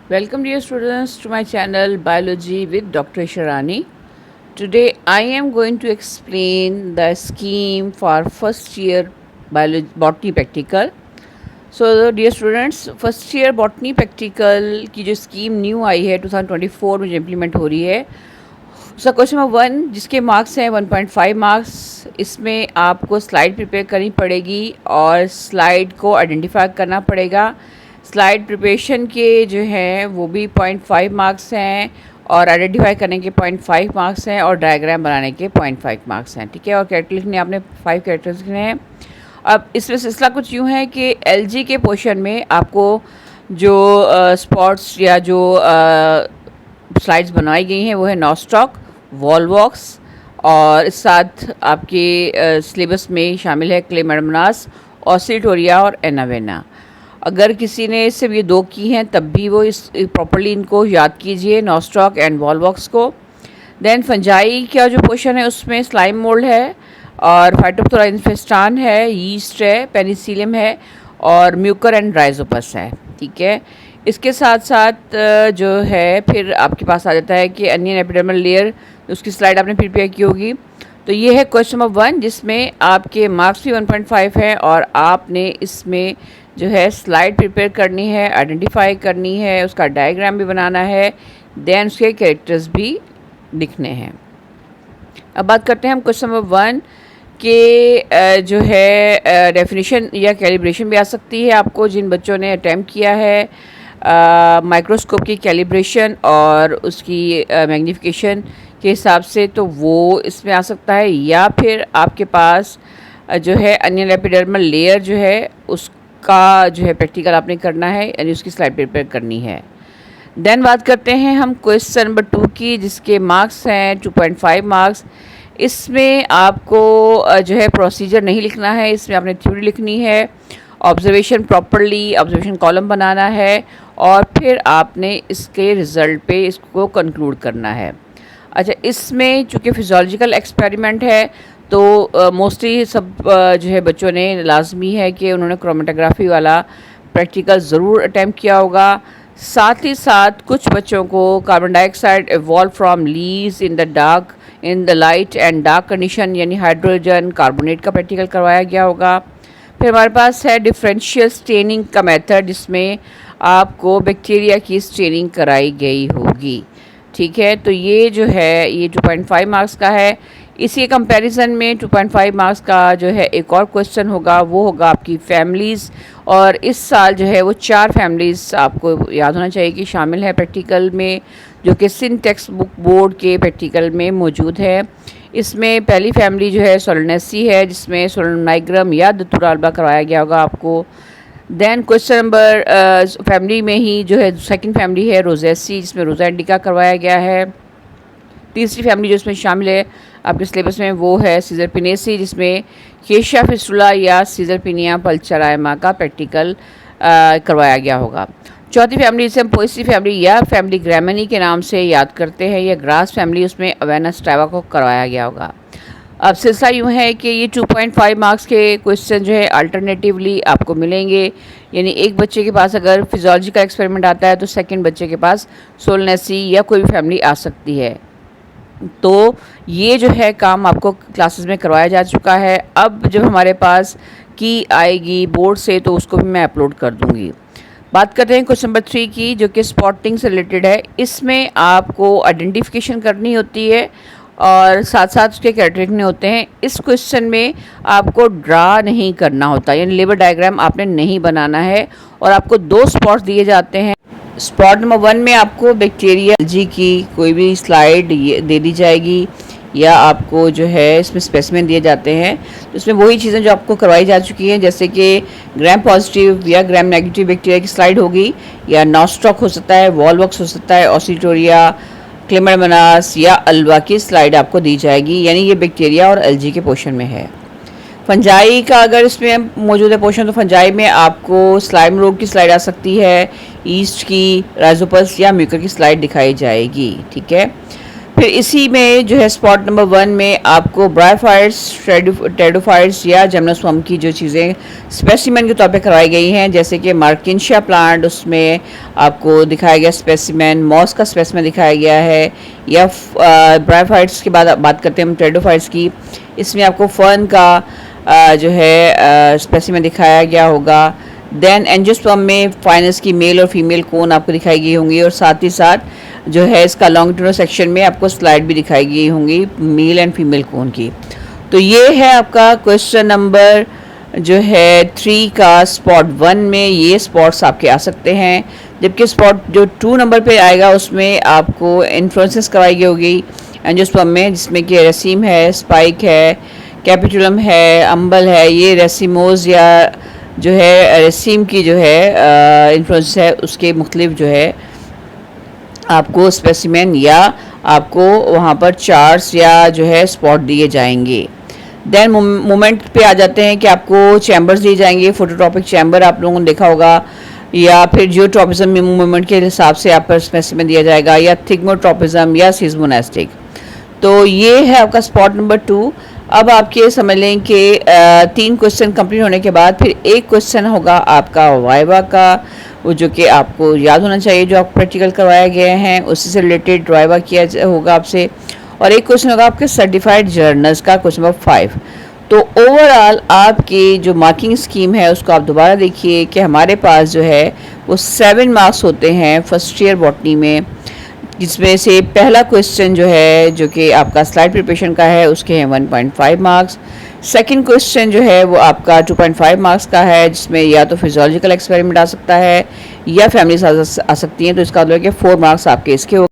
Welcome dear students to my channel Biology with Dr. Sharani. Today I am going to explain the scheme for first year biology botany practical. So dear students, first year botany practical की जो scheme new आई है 2024 में जो implement हो रही है उसका question number 1 जिसके मार्क्स हैं 1.5 मार्क्स। इसमें आपको स्लाइड प्रिपेयर करनी पड़ेगी और स्लाइड को आइडेंटिफाई करना पड़ेगा। स्लाइड प्रिपरेशन के जो हैं वो भी 0.5 मार्क्स हैं और आइडेंटिफाई करने के 0.5 मार्क्स हैं और डायग्राम बनाने के 0.5 मार्क्स हैं। ठीक है, और कैरेक्टर लिखने आपने 5 कैरेक्टर्स लिखने हैं। अब इसमें सिलसिला कुछ यूँ है कि एलजी के पोर्शन में आपको जो स्पॉट्स या जो स्लाइड्स बनाई गई हैं वो है नॉस्टॉक, वॉलवॉक्स और इस साथ आपके सिलेबस में शामिल है क्लेमैडमनास, ऑसिटोरिया और एनावेना। अगर किसी ने सिर्फ ये 2 की हैं तब भी वो इस प्रॉपर्ली इनको याद कीजिए, नॉस्टॉक एंड वॉलवॉक्स को। देन फंजाई का जो पोर्शन है उसमें स्लाइम मोल्ड है और फाइटोप्थोरा इन्फेस्टान है, यीस्ट है, पेनिसिलियम है और म्यूकर एंड राइजोपस है। ठीक है, इसके साथ साथ जो है फिर आपके पास आ जाता है कि अनियन एपिडर्मल लेयर, उसकी स्लाइड आपने प्रिपेयर की होगी। तो ये है क्वेश्चन नंबर 1 जिसमें आपके मार्क्स भी 1.5 है और आपने इसमें जो है स्लाइड प्रिपेयर करनी है, आइडेंटिफाई करनी है, उसका डायग्राम भी बनाना है, देन उसके कैरेक्टर्स भी लिखने हैं। अब बात करते हैं हम क्वेश्चन नंबर 1 के जो है डेफिनेशन या कैलिब्रेशन भी आ सकती है आपको जिन बच्चों ने अटैम्प्ट किया है माइक्रोस्कोप की कैलिब्रेशन और उसकी मैग्नीफिकेशन के हिसाब से, तो वो इसमें आ सकता है। या फिर आपके पास जो है अनियन एपिडर्मल लेयर जो है उसका जो है प्रैक्टिकल आपने करना है, यानी उसकी स्लाइड प्रिपेयर करनी है। देन बात करते हैं हम क्वेश्चन नंबर 2 की जिसके मार्क्स हैं 2.5 मार्क्स। इसमें आपको जो है प्रोसीजर नहीं लिखना है, इसमें आपने थ्योरी लिखनी है, ऑब्जर्वेशन प्रॉपरली ऑब्जर्वेशन कॉलम बनाना है और फिर आपने इसके रिज़ल्ट पे इसको कंक्लूड करना है। अच्छा, इसमें चूँकि फिजियोलॉजिकल एक्सपेरिमेंट है तो मोस्टली सब जो है बच्चों ने लाजमी है कि उन्होंने क्रोमेटोग्राफी वाला प्रैक्टिकल ज़रूर अटैम्प्ट किया होगा। साथ ही साथ कुछ बच्चों को carbon dioxide evolve from leaves in the dark in the light and dark condition यानी हाइड्रोजन कार्बोनेट का प्रैक्टिकल करवाया गया होगा। फिर हमारे पास है डिफरेंशियल स्टेनिंग का मेथड जिसमें आपको बैक्टीरिया की स्टेनिंग कराई गई होगी। ठीक है, तो ये जो है ये 2.5 मार्क्स का है। इसी कंपैरिजन में 2.5 मार्क्स का जो है एक और क्वेश्चन होगा, वो होगा आपकी फैमिलीज़। और इस साल जो है वो 4 फैमिलीज़ आपको याद होना चाहिए कि शामिल है प्रैक्टिकल में, जो कि सिंध टेक्स्ट बुक बोर्ड के प्रैक्टिकल में मौजूद है। इसमें पहली फैमिली जो है सोलनेसी है जिसमें सोलनाइग्रम या दतूरा अल्बा करवाया गया होगा आपको। देन क्वेश्चन नंबर फैमिली में ही जो है सेकंड फैमिली है रोजेसी जिसमें रोजा इंडिका करवाया गया है। तीसरी फैमिली जो इसमें शामिल है आपके सिलेबस में वो है सीजरपिनेसी जिसमें केशिया फिस्टुला या सीजरपिनिया पल्चराइमा का प्रैक्टिकल करवाया गया होगा। चौथी फैमिली जिसे हम पोएसी फैमिली या फैमिली ग्रामिनी के नाम से याद करते हैं या ग्रास फैमिली, उसमें अवेनस टाइवा को करवाया गया होगा। अब सिलसिला यूँ है कि ये 2.5 मार्क्स के क्वेश्चन जो है अल्टरनेटिवली आपको मिलेंगे, यानी एक बच्चे के पास अगर फिजियोलॉजी का एक्सपेरिमेंट आता है तो सेकंड बच्चे के पास सोलनेसी या कोई भी फैमिली आ सकती है। तो ये जो है काम आपको क्लासेस में करवाया जा चुका है। अब जब हमारे पास की आएगी बोर्ड से तो उसको भी मैं अपलोड कर दूँगी। बात करते हैं क्वेश्चन नंबर 3 की जो कि स्पॉटिंग से रिलेटेड है। इसमें आपको आइडेंटिफिकेशन करनी होती है और साथ साथ उसके कैरेक्टर लिखने होते हैं। इस क्वेश्चन में आपको ड्रा नहीं करना होता, यानी लेबर डायग्राम आपने नहीं बनाना है और आपको 2 स्पॉट्स दिए जाते हैं। स्पॉट नंबर 1 में आपको बैक्टीरिया एलजी की कोई भी स्लाइड दे दी जाएगी या आपको जो है इसमें स्पेसिमेन दिए जाते हैं। तो इसमें वही चीज़ें जो आपको करवाई जा चुकी हैं, जैसे कि ग्राम पॉजिटिव या ग्राम नेगेटिव बैक्टीरिया की स्लाइड होगी या नॉस्टॉक हो सकता है, वॉलवॉक्स हो सकता है, ऑसिटोरिया, क्लेमैडमनास या अल्वा की स्लाइड आपको दी जाएगी, यानी ये बैक्टीरिया और एलजी के पोर्शन में है। फंजाई का अगर इसमें मौजूद है पोर्शन तो फंजाई में आपको स्लाइम रोग की स्लाइड आ सकती है, ईस्ट की, राइजोपस या म्यूकर की स्लाइड दिखाई जाएगी। ठीक है, फिर इसी में जो है स्पॉट नंबर 1 में आपको ब्रायोफाइट्स, टेरिडोफाइट्स या जिम्नोस्पर्म की जो चीज़ें स्पेसिमेन के तौर पे करवाई गई हैं, जैसे कि मार्किंशिया प्लांट, उसमें आपको दिखाया गया स्पेसिमेन, मॉस का स्पेसिमेन दिखाया गया है। या ब्रायोफाइट्स के बाद बात करते हैं हम टेरिडोफाइट्स की, इसमें आपको फर्न का जो है स्पेसिमेन दिखाया गया होगा। देन एंजियोस्पर्म में फाइनस की मेल और फीमेल कोन आपको दिखाई गई होंगी, और साथ ही साथ जो है इसका लॉन्गिट्यूडनल सेक्शन में आपको स्लाइड भी दिखाई गई होंगी मेल एंड फीमेल कोन की। तो ये है आपका क्वेश्चन नंबर जो है 3 का स्पॉट 1 में ये स्पॉट्स आपके आ सकते हैं। जबकि स्पॉट जो 2 नंबर पे आएगा उसमें आपको इन्फ्लोरेंसेस करवाई गई होगी एंजियोस्पर्म में, जिसमें कि रेसिम है, स्पाइक है, कैपिटुलम है, अम्बल है। ये रेसिमोज या जो है रेसिम की जो है इन्फ्लोरेंस है, उसके मुख्तलिफ जो है आपको स्पेसिमेन या आपको वहाँ पर चार्ट्स या जो है स्पॉट दिए जाएंगे। देन मोमेंट पे आ जाते हैं कि आपको चैम्बर्स दिए जाएंगे। फोटोट्रॉपिक चैम्बर आप लोगों ने देखा होगा, या फिर जियोट्रॉपिज्म मूवमेंट के हिसाब से आप पर स्पेसिमेन दिया जाएगा, या थिग्मोट्रॉपिज्म या सिस्मोनास्टिक। तो ये है आपका स्पॉट नंबर 2। अब आप ये समझ लें कि 3 क्वेश्चन कंप्लीट होने के बाद फिर एक क्वेश्चन होगा आपका वाइवा का, वो जो कि आपको याद होना चाहिए, जो आप प्रैक्टिकल करवाए गए हैं उसी से रिलेटेड वाइवा किया होगा आपसे। और एक क्वेश्चन होगा आपके सर्टिफाइड जर्नल्स का, क्वेश्चन नंबर 5। तो ओवरऑल आपकी जो मार्किंग स्कीम है उसको आप दोबारा देखिए कि हमारे पास जो है वो 7 मार्क्स होते हैं फर्स्ट ईयर बॉटनी में, जिसमें से पहला क्वेश्चन जो है जो कि आपका स्लाइड प्रिपरेशन का है उसके हैं 1.5 मार्क्स। सेकंड क्वेश्चन जो है वो आपका 2.5 मार्क्स का है, जिसमें या तो फिजियोलॉजिकल एक्सपेरिमेंट आ सकता है या फैमिली आ सकती हैं, तो इसका मतलब है कि 4 मार्क्स आपके इसके